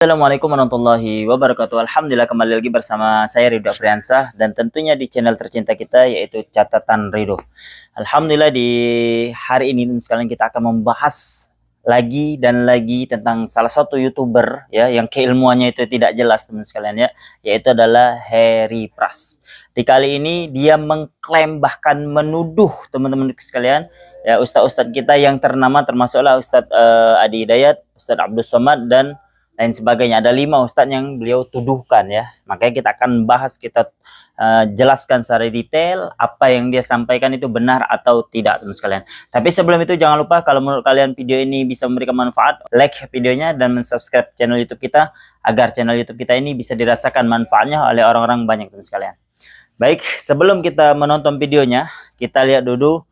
Assalamualaikum warahmatullahi wabarakatuh. Alhamdulillah kembali lagi bersama saya Ridho Afriansah dan tentunya di channel tercinta kita yaitu Catatan Ridho. Alhamdulillah di hari ini sekalian kita akan membahas lagi dan lagi tentang salah satu YouTuber ya yang keilmuannya itu tidak jelas teman sekalian ya, yaitu adalah Harry Pras. Di kali ini dia mengklaim bahkan menuduh teman-teman sekalian ya ustadz-ustadz kita yang ternama termasuklah Ustadz Adi Hidayat, Ustadz Abdul Somad dan lain sebagainya. Ada 5 ustadz yang beliau tuduhkan ya. Makanya kita akan bahas, kita jelaskan secara detail apa yang dia sampaikan itu benar atau tidak teman sekalian. Tapi sebelum itu jangan lupa kalau menurut kalian video ini bisa memberikan manfaat, like videonya dan subscribe channel YouTube kita agar channel YouTube kita ini bisa dirasakan manfaatnya oleh orang-orang banyak teman sekalian. Baik, sebelum kita menonton videonya, kita lihat dulu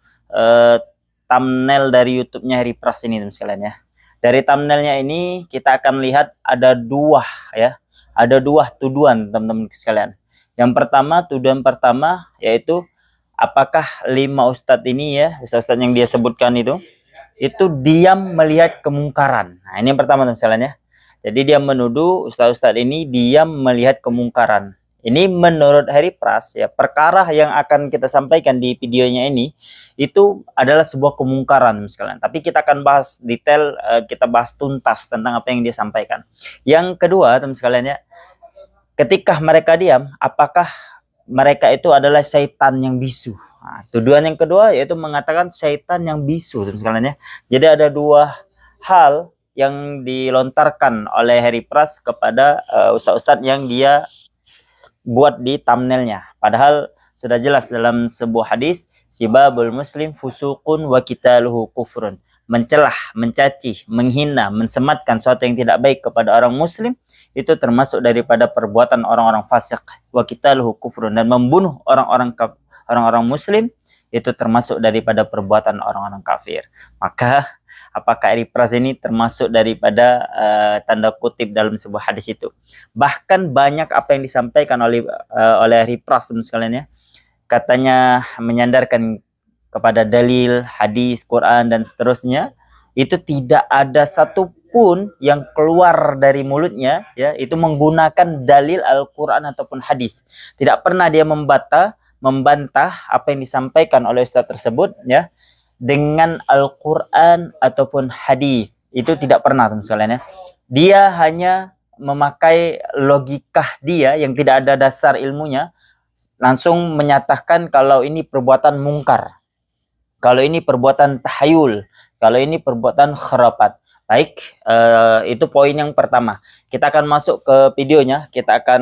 thumbnail dari YouTube-nya Harry Pras ini teman sekalian ya. Dari thumbnailnya ini kita akan lihat ada dua tuduhan teman-teman sekalian. Yang pertama, tuduhan pertama yaitu apakah 5 ustadz ini ya, ustadz yang dia sebutkan itu diam melihat kemungkaran. Nah, ini yang pertama teman sekalian ya. Jadi dia menuduh ustadz ini diam melihat kemungkaran. Ini menurut Harry Pras ya, perkara yang akan kita sampaikan di videonya ini itu adalah sebuah kemungkaran sekalian. Tapi kita akan bahas detail, kita bahas tuntas tentang apa yang dia sampaikan. Yang kedua teman sekalian ya, ketika mereka diam, apakah mereka itu adalah syaitan yang bisu? Nah, tuduhan yang kedua yaitu mengatakan syaitan yang bisu teman sekalian ya. Jadi ada dua hal yang dilontarkan oleh Harry Pras kepada ustadz-ustadz yang dia buat di thumbnailnya. Padahal sudah jelas dalam sebuah hadis, sibabul muslim fusukun wa qitaluhu kufrun. Mencelah, mencaci, menghina, mensematkan sesuatu yang tidak baik kepada orang muslim itu termasuk daripada perbuatan orang-orang fasik. Wa qitaluhu kufrun, dan membunuh orang-orang muslim itu termasuk daripada perbuatan orang-orang kafir. Maka apakah Harry Pras ini termasuk daripada tanda kutip dalam sebuah hadis itu? Bahkan banyak apa yang disampaikan oleh Harry Pras sekalian ya. Katanya menyandarkan kepada dalil, hadis, Quran dan seterusnya. Itu tidak ada satupun yang keluar dari mulutnya ya, itu menggunakan dalil Al-Quran ataupun hadis. Tidak pernah dia membantah apa yang disampaikan oleh ustaz tersebut ya dengan Al-Quran ataupun hadis. Itu tidak pernah teman sekalian ya. Dia hanya memakai logika dia yang tidak ada dasar ilmunya, langsung menyatakan kalau ini perbuatan mungkar, kalau ini perbuatan tahayul, kalau ini perbuatan khurafat. Baik, itu poin yang pertama. Kita akan masuk ke videonya, kita akan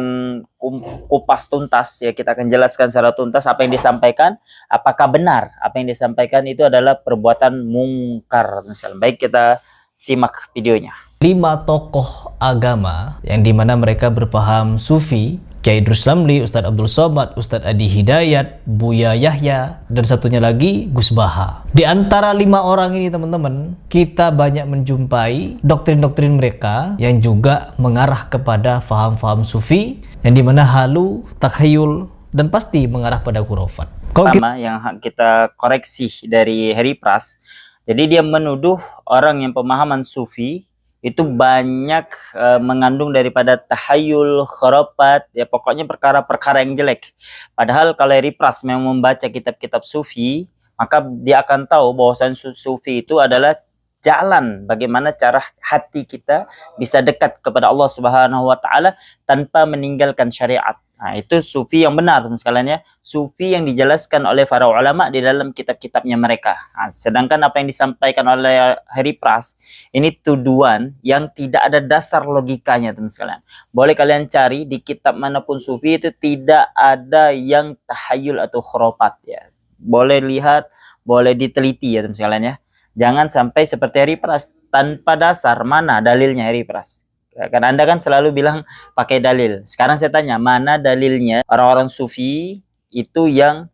kupas tuntas ya, kita akan jelaskan secara tuntas apa yang disampaikan, apakah benar apa yang disampaikan itu adalah perbuatan mungkar misalnya. Baik, kita simak videonya. 5 tokoh agama yang dimana mereka berpaham sufi, Kiai Idrus Ramli, Ustadz Abdul Somad, Ustadz Adi Hidayat, Buya Yahya, dan satunya lagi Gus Baha. Di antara 5 orang ini teman-teman, kita banyak menjumpai doktrin-doktrin mereka yang juga mengarah kepada faham-faham sufi, yang dimana halu, takhayul, dan pasti mengarah pada khurafat. Pertama yang kita koreksi dari Harry Pras, jadi dia menuduh orang yang pemahaman sufi itu banyak mengandung daripada tahayul, khurafat, ya pokoknya perkara-perkara yang jelek. Padahal kalau Harry Pras memang membaca kitab-kitab sufi, maka dia akan tahu bahwasan sufi itu adalah jalan bagaimana cara hati kita bisa dekat kepada Allah Subhanahu wa taala tanpa meninggalkan syariat. Nah, itu sufi yang benar teman sekalian ya. Sufi yang dijelaskan oleh para ulama di dalam kitab-kitabnya mereka. Nah, sedangkan apa yang disampaikan oleh Harry Pras ini tuduhan yang tidak ada dasar logikanya teman sekalian. Boleh kalian cari di kitab manapun sufi itu tidak ada yang tahayul atau khurafat ya. Boleh lihat, boleh diteliti ya teman sekalian ya. Jangan sampai seperti Harry Pras tanpa dasar. Mana dalilnya Harry Pras? Karena Anda kan selalu bilang pakai dalil. Sekarang saya tanya, mana dalilnya orang-orang sufi itu yang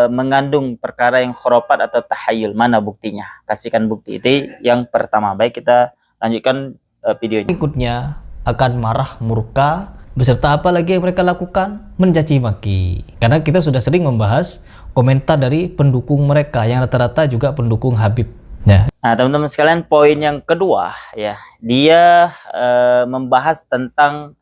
mengandung perkara yang khurafat atau tahayul? Mana buktinya? Kasihkan bukti. Itu yang pertama. Baik, kita lanjutkan videonya. Berikutnya akan marah, murka, beserta apa lagi yang mereka lakukan? Mencaci maki. Karena kita sudah sering membahas komentar dari pendukung mereka yang rata-rata juga pendukung Habib Ya. Nah, teman-teman sekalian, poin yang kedua ya, dia membahas tentang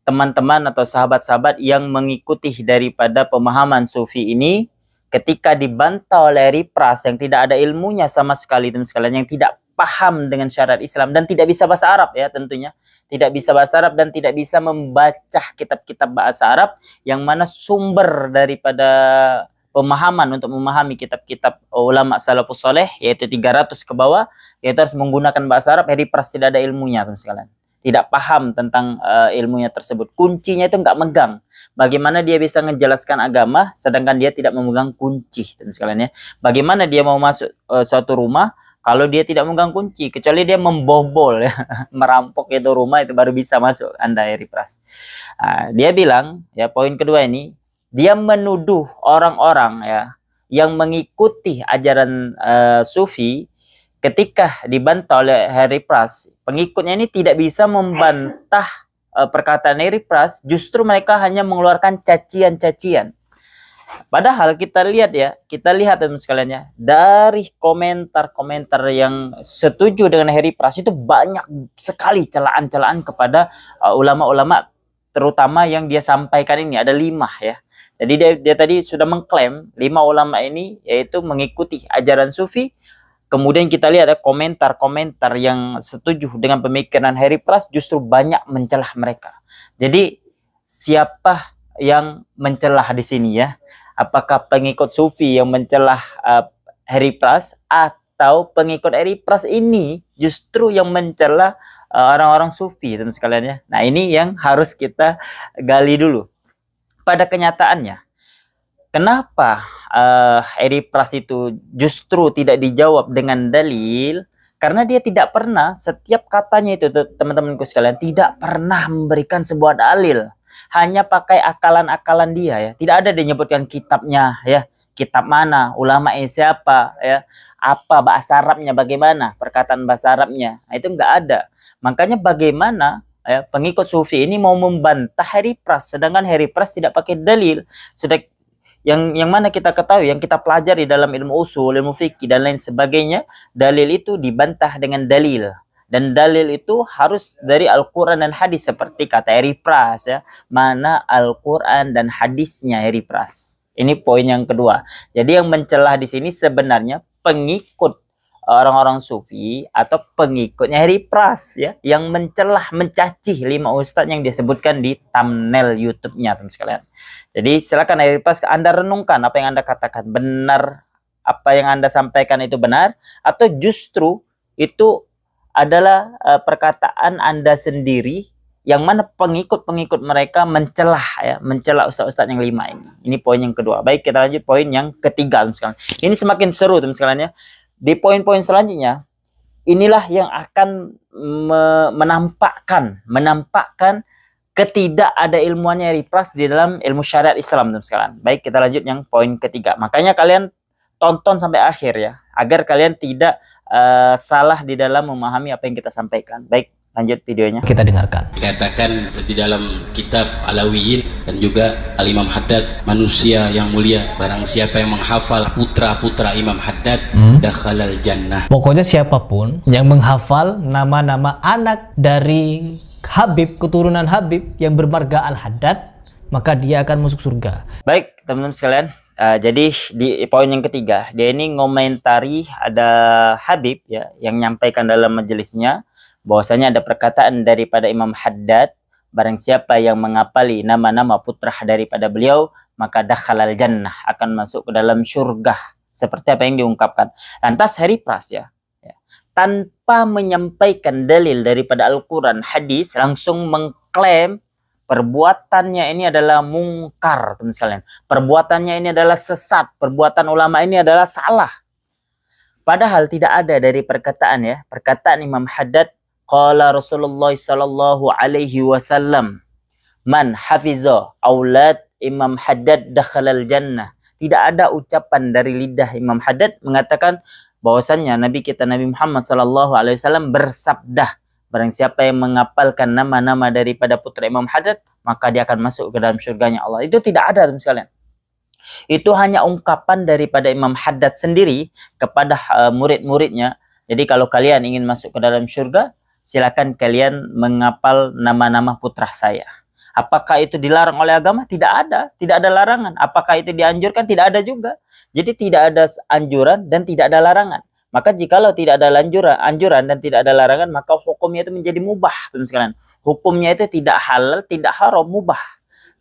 teman-teman atau sahabat-sahabat yang mengikuti daripada pemahaman sufi ini ketika dibantah oleh Ripras yang tidak ada ilmunya sama sekali, teman sekalian, yang tidak paham dengan syariat Islam dan tidak bisa bahasa Arab ya, tentunya tidak bisa bahasa Arab dan tidak bisa membaca kitab-kitab bahasa Arab yang mana sumber daripada pemahaman untuk memahami kitab-kitab ulama salafus soleh yaitu 300 ke bawah, yaitu harus menggunakan bahasa Arab. Ripras tidak ada ilmunya, teman sekalian, tidak paham tentang ilmunya tersebut. Kuncinya itu nggak megang. Bagaimana dia bisa menjelaskan agama sedangkan dia tidak memegang kunci, teman sekalian ya. Bagaimana dia mau masuk suatu rumah kalau dia tidak memegang kunci, kecuali dia membobol ya, merampok itu rumah, itu baru bisa masuk Anda ya Ripras. Dia bilang ya, poin kedua ini, dia menuduh orang-orang ya yang mengikuti ajaran sufi. Ketika dibantah oleh Ripras, pengikutnya ini tidak bisa membantah perkataan Ripras, justru mereka hanya mengeluarkan cacian-cacian. Padahal kita lihat ya, kita lihat teman sekalian ya, dari komentar-komentar yang setuju dengan Ripras itu banyak sekali celaan-celaan kepada ulama-ulama, terutama yang dia sampaikan ini ada 5 ya. Jadi dia tadi sudah mengklaim 5 ulama ini yaitu mengikuti ajaran sufi. Kemudian kita lihat ada komentar-komentar yang setuju dengan pemikiran Ripras justru banyak mencelah mereka. Jadi siapa yang mencelah di sini ya? Apakah pengikut sufi yang mencelah Ripras atau pengikut Ripras ini justru yang mencelah orang-orang sufi, teman sekalian ya? Nah, ini yang harus kita gali dulu. Pada kenyataannya, kenapa Ripras itu justru tidak dijawab dengan dalil? Karena dia tidak pernah, setiap katanya itu teman-temanku sekalian, tidak pernah memberikan sebuah dalil. Hanya pakai akalan-akalan dia ya. Tidak ada dia menyebutkan kitabnya ya. Kitab mana, ulama siapa ya. Apa bahasa Arabnya, bagaimana perkataan bahasa Arabnya. Nah, itu enggak ada. Makanya bagaimana ya, pengikut sufi ini mau membantah Ripras, sedangkan Ripras tidak pakai dalil. Sudah yang mana kita ketahui, yang kita pelajari dalam ilmu usul, ilmu fikih dan lain sebagainya, dalil itu dibantah dengan dalil. Dan dalil itu harus dari Al-Quran dan hadis seperti kata Ripras ya. Mana Al-Quran dan hadisnya Ripras. Ini poin yang kedua. Jadi yang mencelah di sini sebenarnya pengikut orang-orang sufi atau pengikutnya Ripras ya, yang mencelah, mencaci 5 ustadz yang disebutkan di thumbnail YouTube-nya, teman sekalian. Jadi silakan Ripras, Anda renungkan apa yang Anda katakan, benar apa yang Anda sampaikan itu benar atau justru itu adalah perkataan Anda sendiri yang mana pengikut-pengikut mereka mencelah ya, mencelah ustadz-ustadz yang 5 ini. Ini poin yang kedua. Baik, kita lanjut poin yang ketiga, teman sekalian. Ini semakin seru, teman sekalian ya. Di poin-poin selanjutnya, inilah yang akan menampakkan ketidak ada ilmuannya Ripras di dalam ilmu syariat Islam, teman sekalian. Baik, kita lanjut yang poin ketiga. Makanya kalian tonton sampai akhir ya, agar kalian tidak salah di dalam memahami apa yang kita sampaikan. Baik, lanjut videonya. Kita dengarkan. Dikatakan di dalam kitab Alawiyin dan juga Al-Imam Haddad, manusia yang mulia, barang siapa yang menghafal putra-putra Imam Haddad, dakhalal jannah. Pokoknya siapapun yang menghafal nama-nama anak dari Habib, keturunan Habib yang bermarga Al-Haddad, maka dia akan masuk surga. Baik, teman-teman sekalian. Jadi di poin yang ketiga, dia ini ngomentari ada Habib ya yang menyampaikan dalam majelisnya bahwasanya ada perkataan daripada Imam Haddad, barang siapa yang mengapali nama-nama putra daripada beliau maka dakhalal jannah, akan masuk ke dalam surga, seperti apa yang diungkapkan. Lantas Ripras ya, tanpa menyampaikan dalil daripada Al-Quran, hadis, langsung mengklaim perbuatannya ini adalah mungkar, teman sekalian. Perbuatannya ini adalah sesat, perbuatan ulama ini adalah salah. Padahal tidak ada dari perkataan ya, perkataan Imam Haddad, qala Rasulullah sallallahu alaihi wasallam, man hafiza aulad Imam Haddad dakhalal jannah. Tidak ada ucapan dari lidah Imam Haddad mengatakan bahwasannya Nabi kita Nabi Muhammad sallallahu alaihi wasallam bersabda, barang siapa yang menghafalkan nama-nama daripada putra Imam Haddad, maka dia akan masuk ke dalam surganya Allah. Itu tidak ada, teman sekalian. Itu hanya ungkapan daripada Imam Haddad sendiri kepada murid-muridnya Jadi kalau kalian ingin masuk ke dalam surga, silakan kalian menghafal nama-nama putra saya. Apakah itu dilarang oleh agama? Tidak ada larangan. Apakah itu dianjurkan? Tidak ada juga. Jadi tidak ada anjuran dan tidak ada larangan. Maka jikalau tidak ada anjuran dan tidak ada larangan, maka hukumnya itu menjadi mubah, teman sekalian. Hukumnya itu tidak halal, tidak haram, mubah.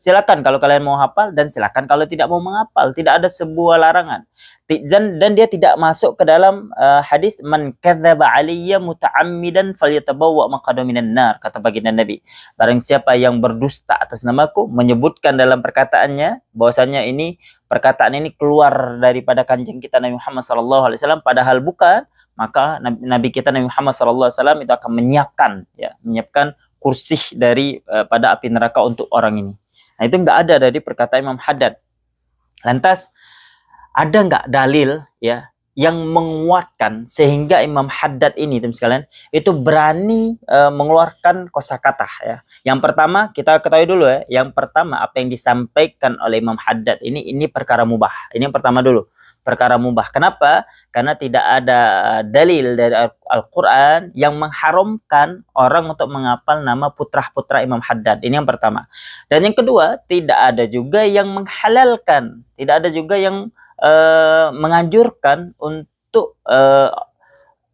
Silakan kalau kalian mau hafal dan silakan kalau tidak mau menghafal. Tidak ada sebuah larangan. Dan dia tidak masuk ke dalam hadis man kadzdzaba alayya muta'ammidan falyatabawwa maq'adahu minan nar, kata baginda Nabi. Barang siapa yang berdusta atas namaku, menyebutkan dalam perkataannya bahwasanya ini perkataan ini keluar daripada kanjeng kita Nabi Muhammad SAW, padahal bukan, maka Nabi kita Nabi Muhammad SAW itu akan menyiapkan kursi dari pada api neraka untuk orang ini. Nah, itu nggak ada dari perkataan Imam Haddad. Lantas ada nggak dalil ya yang menguatkan sehingga Imam Haddad ini, teman sekalian, itu berani mengeluarkan kosakata ya. Yang pertama kita ketahui dulu ya, yang pertama apa yang disampaikan oleh Imam Haddad ini perkara mubah. Ini yang pertama dulu, perkara mubah. Kenapa? Karena tidak ada dalil dari Al-Quran yang mengharamkan orang untuk menghafal nama putra-putra Imam Haddad. Ini yang pertama. Dan yang kedua, tidak ada juga yang menghalalkan, tidak ada juga yang menganjurkan untuk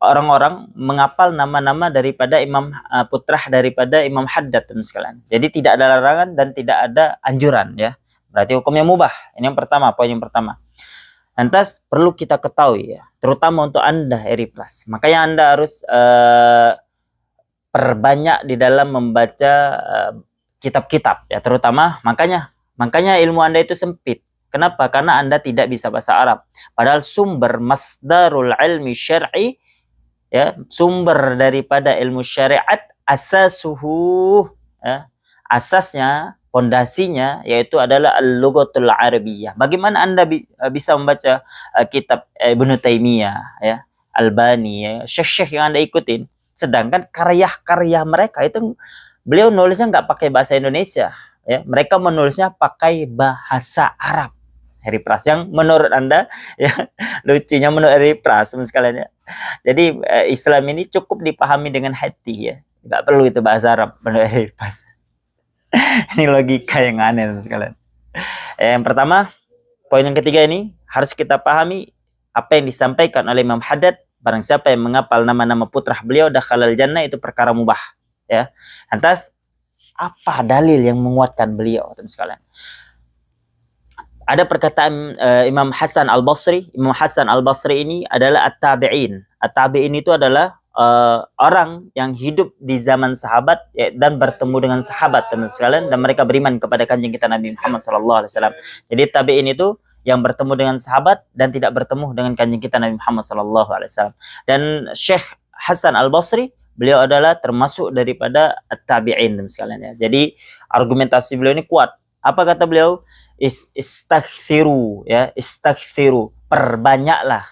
orang-orang menghafal nama-nama daripada putra daripada Imam Haddad, teman sekalian. Jadi tidak ada larangan dan tidak ada anjuran ya. Berarti hukumnya mubah. Ini yang pertama, poin yang pertama. Lantas perlu kita ketahui ya, terutama untuk Anda Eri Plus. Makanya Anda harus perbanyak di dalam membaca kitab-kitab ya, terutama makanya ilmu Anda itu sempit. Kenapa? Karena Anda tidak bisa bahasa Arab. Padahal sumber masdarul ilmi syar'i ya, sumber daripada ilmu syariat, asasuhu ya, asasnya, pondasinya yaitu adalah al-lughatul arabiyyah. Bagaimana Anda bisa membaca kitab Ibnu Taimiyah ya, Albani ya, syekh-syekh yang Anda ikutin, sedangkan karya-karya mereka itu beliau nulisnya nggak pakai bahasa Indonesia ya, mereka menulisnya pakai bahasa Arab. Eri Pras, yang menurut Anda ya, lucunya menurut Eri Pras sekalian ya. Jadi Islam ini cukup dipahami dengan hati ya, nggak perlu itu bahasa Arab menurut Eri Pras. Ini logika yang aneh sekalian. Yang pertama, poin yang ketiga ini harus kita pahami apa yang disampaikan oleh Imam Haddad. Barang siapa yang menghafal nama-nama putra beliau dakhalal jannah, itu perkara mubah ya. Lantas apa dalil yang menguatkan beliau, teman sekalian? Ada perkataan Imam Hasan Al-Basri. Imam Hasan Al-Basri ini adalah at-tabi'in. At-tabi'in itu adalah orang yang hidup di zaman sahabat ya, dan bertemu dengan sahabat, teman sekalian, dan mereka beriman kepada kanjeng kita Nabi Muhammad SAW. Jadi tabi'in itu yang bertemu dengan sahabat dan tidak bertemu dengan kanjeng kita Nabi Muhammad SAW. Dan Syekh Hasan Al-Basri, beliau adalah termasuk daripada at-tabi'in, teman sekalian ya. Jadi argumentasi beliau ini kuat. Apa kata beliau? Istaghfiru ya, istaghfiru, perbanyaklah,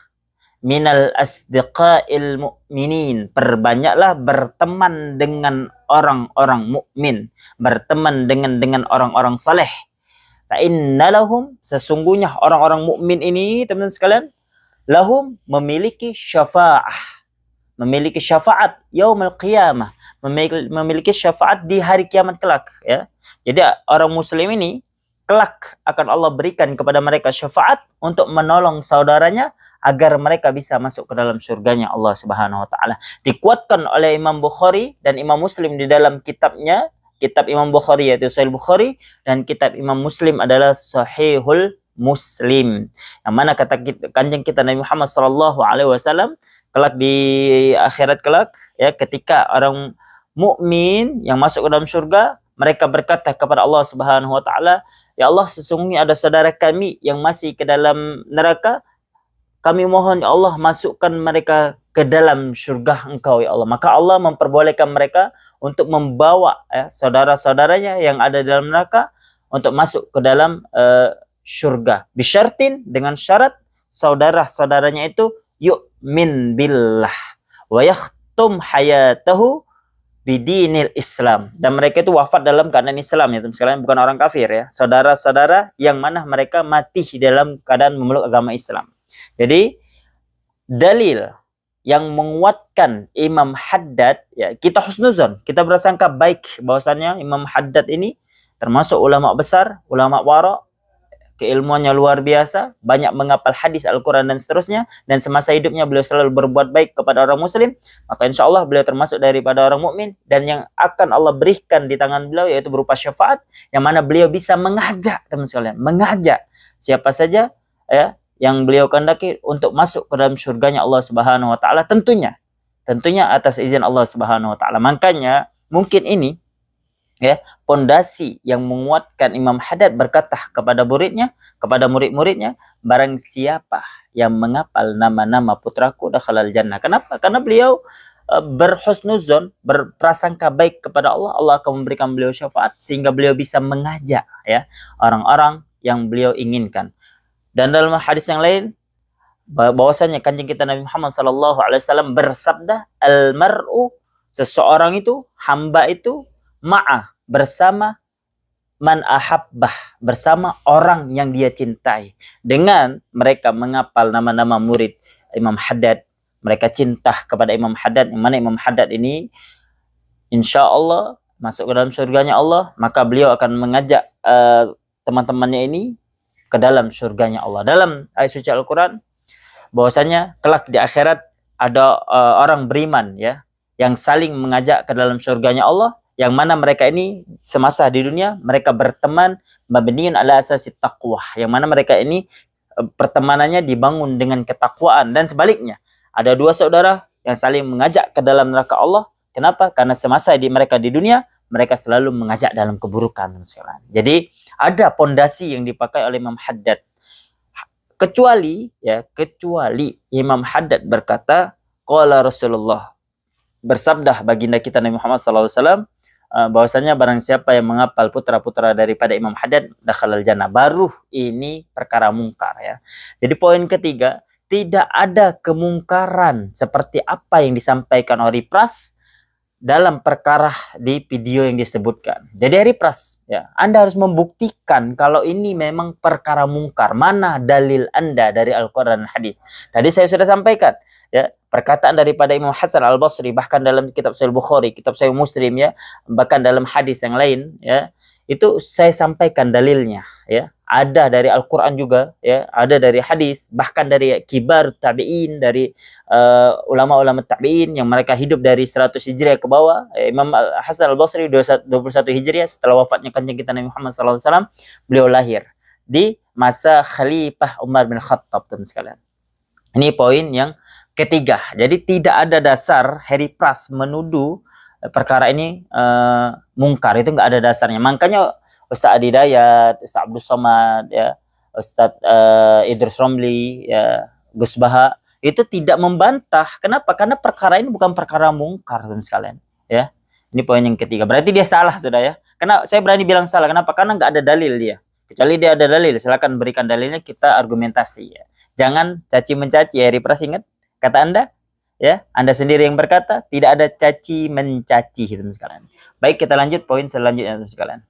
minal asdiqail mu'minin, perbanyaklah berteman dengan orang-orang mukmin, berteman dengan orang-orang saleh. Fa innalahum, sesungguhnya orang-orang mukmin ini, teman-teman sekalian, lahum, memiliki syafaat yaumul qiyamah, memiliki syafaat di hari kiamat kelak ya. Jadi orang muslim ini kelak akan Allah berikan kepada mereka syafaat untuk menolong saudaranya agar mereka bisa masuk ke dalam surganya Allah Subhanahu wa taala. Dikuatkan oleh Imam Bukhari dan Imam Muslim di dalam kitabnya, kitab Imam Bukhari yaitu Sahih Bukhari, dan kitab Imam Muslim adalah Sahihul Muslim. Yang mana kata kanjeng kita Nabi Muhammad SAW kelak di akhirat kelak ya, ketika orang mukmin yang masuk ke dalam surga, mereka berkata kepada Allah Subhanahu wa taala, ya Allah, sesungguhnya ada saudara kami yang masih ke dalam neraka. Kami mohon ya Allah, masukkan mereka ke dalam surga Engkau ya Allah. Maka Allah memperbolehkan mereka untuk membawa saudara-saudaranya yang ada di dalam neraka untuk masuk ke dalam surga. Bisyartin, dengan syarat saudara-saudaranya itu yu'min billah wa yakhtum hayatahu bidinil Islam, dan mereka itu wafat dalam keadaan Islam ya, teman-teman, bukan orang kafir ya, saudara-saudara yang mana mereka mati dalam keadaan memeluk agama Islam. Jadi dalil yang menguatkan Imam Haddad, ya kita husnuzon, kita berasangka baik bahwasannya Imam Haddad ini termasuk ulama besar, ulama wara, keilmuannya luar biasa, banyak menghafal hadis Al-Quran dan seterusnya, dan semasa hidupnya beliau selalu berbuat baik kepada orang muslim, maka insya Allah beliau termasuk daripada orang mukmin, dan yang akan Allah berikan di tangan beliau yaitu berupa syafaat, yang mana beliau bisa mengajak, teman sekalian, mengajak siapa saja ya yang beliau kehendaki untuk masuk ke dalam surganya Allah Subhanahu wa taala, tentunya atas izin Allah Subhanahu wa taala. Makanya mungkin ini ya pondasi yang menguatkan Imam Haddad berkata kepada muridnya, kepada murid-muridnya, barang siapa yang menghafal nama-nama putraku dakhalal jannah. Kenapa? Karena beliau berhusnuzon, berprasangka baik kepada Allah, Allah akan memberikan beliau syafaat sehingga beliau bisa mengajak ya orang-orang yang beliau inginkan. Dan dalam hadis yang lain bahwasanya kanjeng kita Nabi Muhammad SAW bersabda, al-mar'u, seseorang itu, hamba itu, bersama man ahabbah, bersama orang yang dia cintai. Dengan mereka menghafal nama-nama murid Imam Haddad, mereka cinta kepada Imam Haddad, yang mana Imam Haddad ini insya Allah masuk ke dalam surganya Allah, maka beliau akan mengajak teman-temannya ini ke dalam surganya Allah. Dalam ayat suci Al-Quran bahwasanya kelak di akhirat ada orang beriman ya yang saling mengajak ke dalam surganya Allah, yang mana mereka ini semasa di dunia mereka berteman mabniun ala asasi taqwa, yang mana mereka ini pertemanannya dibangun dengan ketakwaan, dan sebaliknya ada dua saudara yang saling mengajak ke dalam neraka Allah. Kenapa? Karena semasa mereka di dunia mereka selalu mengajak dalam keburukan. Jadi ada pondasi yang dipakai oleh Imam Haddad. Kecuali Imam Haddad berkata, qala Rasulullah, bersabda baginda kita Nabi Muhammad SAW, bahwasanya barang siapa yang menghafal putra-putra daripada Imam Haddad dakhalal jannah. Baru ini perkara mungkar ya. Jadi poin ketiga, tidak ada kemungkaran seperti apa yang disampaikan oleh Pras dalam perkara di video yang disebutkan. Jadi Hari Pras, ya, Anda harus membuktikan kalau ini memang perkara mungkar. Mana dalil Anda dari Al-Quran dan Hadis? Tadi saya sudah sampaikan, ya, perkataan daripada Imam Hasan Al-Basri, bahkan dalam kitab Sahih Bukhari, kitab Sahih Muslim, ya, bahkan dalam hadis yang lain, ya, itu saya sampaikan dalilnya, ya. Ada dari Al-Quran juga, ya, ada dari hadis, bahkan dari kibar tabi'in, dari ulama-ulama tabi'in yang mereka hidup dari 100 Hijriah ke bawah. Imam Hasan Al-Basri 21 Hijriah, setelah wafatnya kanjeng kita Nabi Muhammad SAW, beliau lahir di masa Khalifah Umar bin Khattab, teman sekalian. Ini poin yang ketiga. Jadi tidak ada dasar Hari Pras menuduh perkara ini mungkar, itu nggak ada dasarnya. Makanya Ustaz Adi Dayat, Ustaz Abdul Somad, ya, Ustaz Idrus Romli, ya, Gus Baha, itu tidak membantah. Kenapa? Karena perkara ini bukan perkara mungkar, teman sekalian. Ya, ini poin yang ketiga. Berarti dia salah, sudah ya. Karena saya berani bilang salah. Kenapa? Karena nggak ada dalil dia. Kecuali dia ada dalil, silakan berikan dalilnya, kita argumentasi. Ya. Jangan caci mencaci. Hari Pras, ingat kata Anda, ya, Anda sendiri yang berkata, tidak ada caci mencaci, teman sekalian. Baik, kita lanjut poin selanjutnya, teman sekalian.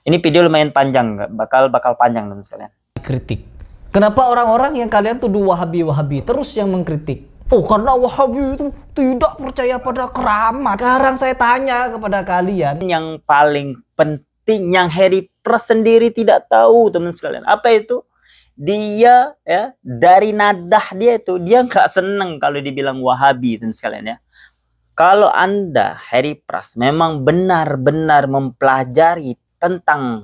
Ini video lumayan panjang, bakal panjang, teman sekalian. Kritik. Kenapa orang-orang yang kalian tuduh Wahabi terus yang mengkritik? Oh, karena Wahabi itu tidak percaya pada keramat. Sekarang saya tanya kepada kalian, yang paling penting yang Hari Pras sendiri tidak tahu, teman sekalian, apa itu? Dia, ya, dari nadah dia itu, dia nggak seneng kalau dibilang Wahabi, teman sekalian, ya. Kalau Anda, Hari Pras, memang benar-benar mempelajari tentang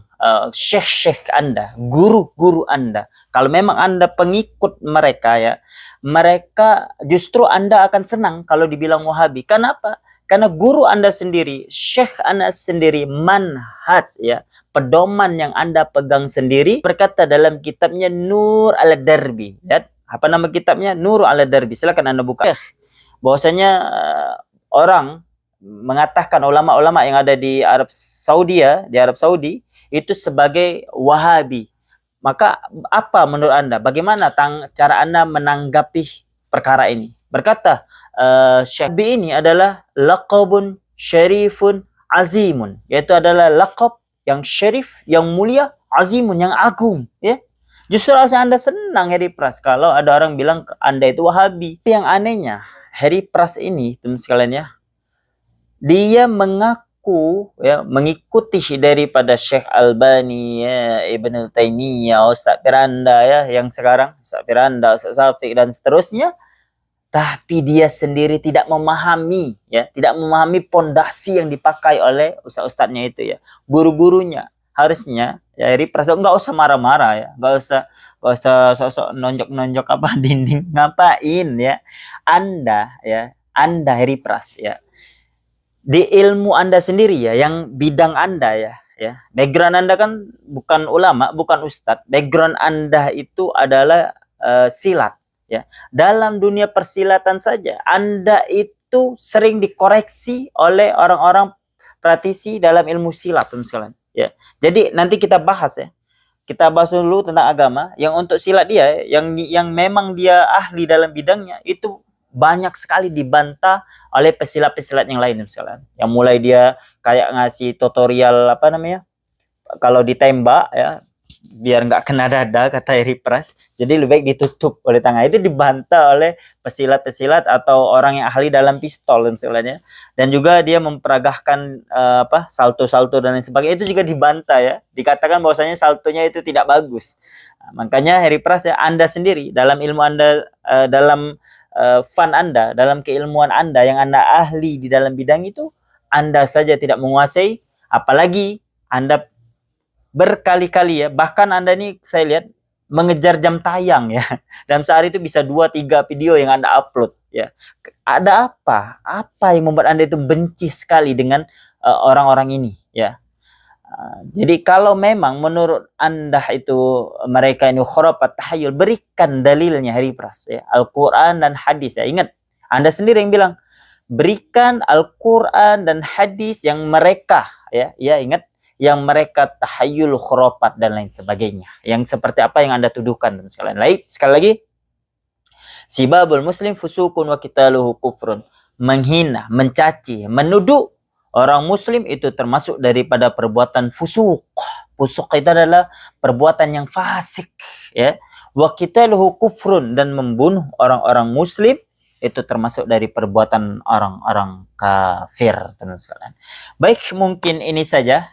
syekh-syekh Anda, guru-guru Anda, kalau memang Anda pengikut mereka, ya, mereka justru Anda akan senang kalau dibilang Wahabi. Kenapa? Karena guru Anda sendiri, Syekh Anda sendiri, manhaj, ya, pedoman yang Anda pegang sendiri, berkata dalam kitabnya Nur al-Darbi, ya, apa nama kitabnya? Nur al-Darbi. Silakan Anda buka. Bahwasanya orang mengatakan, ulama-ulama yang ada di Arab Saudi, ya, di Arab Saudi itu sebagai Wahabi. Maka apa menurut Anda? Bagaimana cara Anda menanggapi perkara ini? Berkata Syekh B ini adalah laqabun syarifun azimun, yaitu adalah laqab yang syarif, yang mulia, azimun, yang agung, ya. Justru harusnya Anda senang, Hari Pras, kalau ada orang bilang Anda itu Wahabi. Yang anehnya, Harry Pras ini, teman sekalian ya, dia mengaku ya mengikuti daripada Syekh Albani, ya, Ibnu Taimiyah, Ustaz Firanda ya, yang sekarang Ustaz Firanda, Ustaz Syafiq dan seterusnya, tapi dia sendiri tidak memahami ya, tidak memahami pondasi yang dipakai oleh ustaz-ustaznya itu ya, guru-gurunya. Harusnya ya Harry Pras nggak usah marah-marah ya, nggak usah sok-sok nonjok-nonjok apa dinding, ngapain ya? Anda Harry Pras ya, di ilmu Anda sendiri ya, yang bidang Anda ya, background Anda kan bukan ulama, bukan ustadz, background Anda itu adalah silat ya. Dalam dunia persilatan saja Anda itu sering dikoreksi oleh orang-orang praktisi dalam ilmu silat, teman sekalian ya. Jadi nanti kita bahas ya. Kita bahas dulu tentang agama yang untuk silat dia yang memang dia ahli dalam bidangnya itu banyak sekali dibantah oleh pesilat-pesilat yang lain, misalnya. Yang mulai dia kayak ngasih tutorial apa namanya? Kalau ditembak ya biar nggak kena dada, kata Harry Pras. Jadi lebih baik ditutup oleh tangan. Itu dibantah oleh pesilat-pesilat atau orang yang ahli dalam pistol misalnya. Dan juga dia memperagahkan salto-salto dan lain sebagainya, itu juga dibantah ya. Dikatakan bahwasanya saltonya itu tidak bagus. Nah, makanya Harry Pras ya, Anda sendiri dalam ilmu Anda dalam fun Anda, dalam keilmuan Anda yang Anda ahli di dalam bidang itu, Anda saja tidak menguasai, apalagi Anda berkali-kali ya, bahkan Anda ini saya lihat mengejar jam tayang ya. Dalam sehari itu bisa 2-3 video yang Anda upload ya. Ada apa? Apa yang membuat Anda itu benci sekali dengan orang-orang ini ya? Jadi kalau memang menurut Anda itu mereka ini khurafat tahayul, berikan dalilnya Harry Pras ya, Al-Quran dan hadis ya. Ingat, Anda sendiri yang bilang, berikan Al-Quran dan hadis yang mereka ya ingat, yang mereka tahayul, khurafat dan lain sebagainya, yang seperti apa yang Anda tuduhkan dan sekalian. Sekali lagi, sibabul muslim fusukun wa qitaluhu kufrun, menghina, mencaci, menuduh orang muslim itu termasuk daripada perbuatan fusuk. Fusuk itu adalah perbuatan yang fasik ya. Wa qitaluhu kufrun, dan membunuh orang-orang muslim itu termasuk dari perbuatan orang-orang kafir, teman sekalian. Baik, mungkin ini saja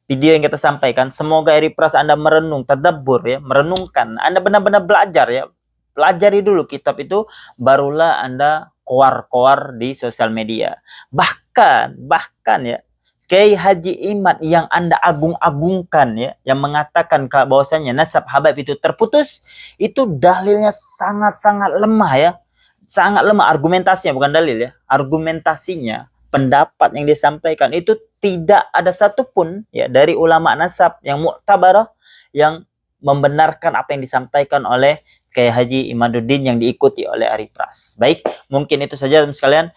video yang kita sampaikan. Semoga Harry Pras Anda merenung, tadabbur ya, merenungkan. Anda benar-benar belajar ya. Pelajari dulu kitab itu, barulah Anda koar-koar di sosial media. Bahkan ya, Kiai Haji Imad yang Anda agung-agungkan ya, yang mengatakan bahwasanya nasab Habib itu terputus, itu dalilnya sangat-sangat lemah ya. Sangat lemah argumentasinya, bukan dalil ya. Argumentasinya, pendapat yang disampaikan itu tidak ada satupun ya dari ulama nasab yang mu'tabarah yang membenarkan apa yang disampaikan oleh Kiai Haji Imaduddin yang diikuti oleh Harry Pras. Baik, mungkin itu saja teman sekalian.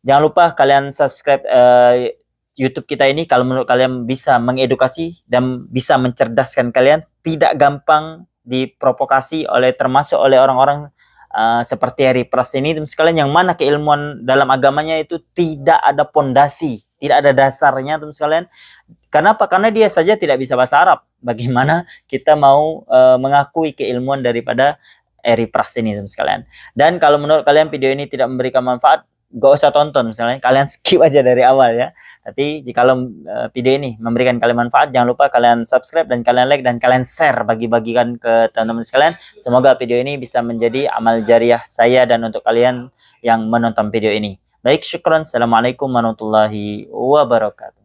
Jangan lupa kalian subscribe YouTube kita ini kalau menurut kalian bisa mengedukasi dan bisa mencerdaskan kalian, tidak gampang diprovokasi oleh, termasuk oleh orang-orang seperti Harry Pras ini teman sekalian, yang mana keilmuan dalam agamanya itu tidak ada pondasi, tidak ada dasarnya teman sekalian. Kenapa? Karena dia saja tidak bisa bahasa Arab. Bagaimana kita mau mengakui keilmuan daripada Harry Pras ini teman sekalian. Dan kalau menurut kalian video ini tidak memberikan manfaat, gak usah tonton misalnya, kalian skip aja dari awal ya. Tapi jika video ini memberikan kalian manfaat, jangan lupa kalian subscribe dan kalian like dan kalian share, bagi-bagikan ke teman-teman sekalian. Semoga video ini bisa menjadi amal jariah saya dan untuk kalian yang menonton video ini. Baik, syukran. Assalamualaikum warahmatullahi wabarakatuh.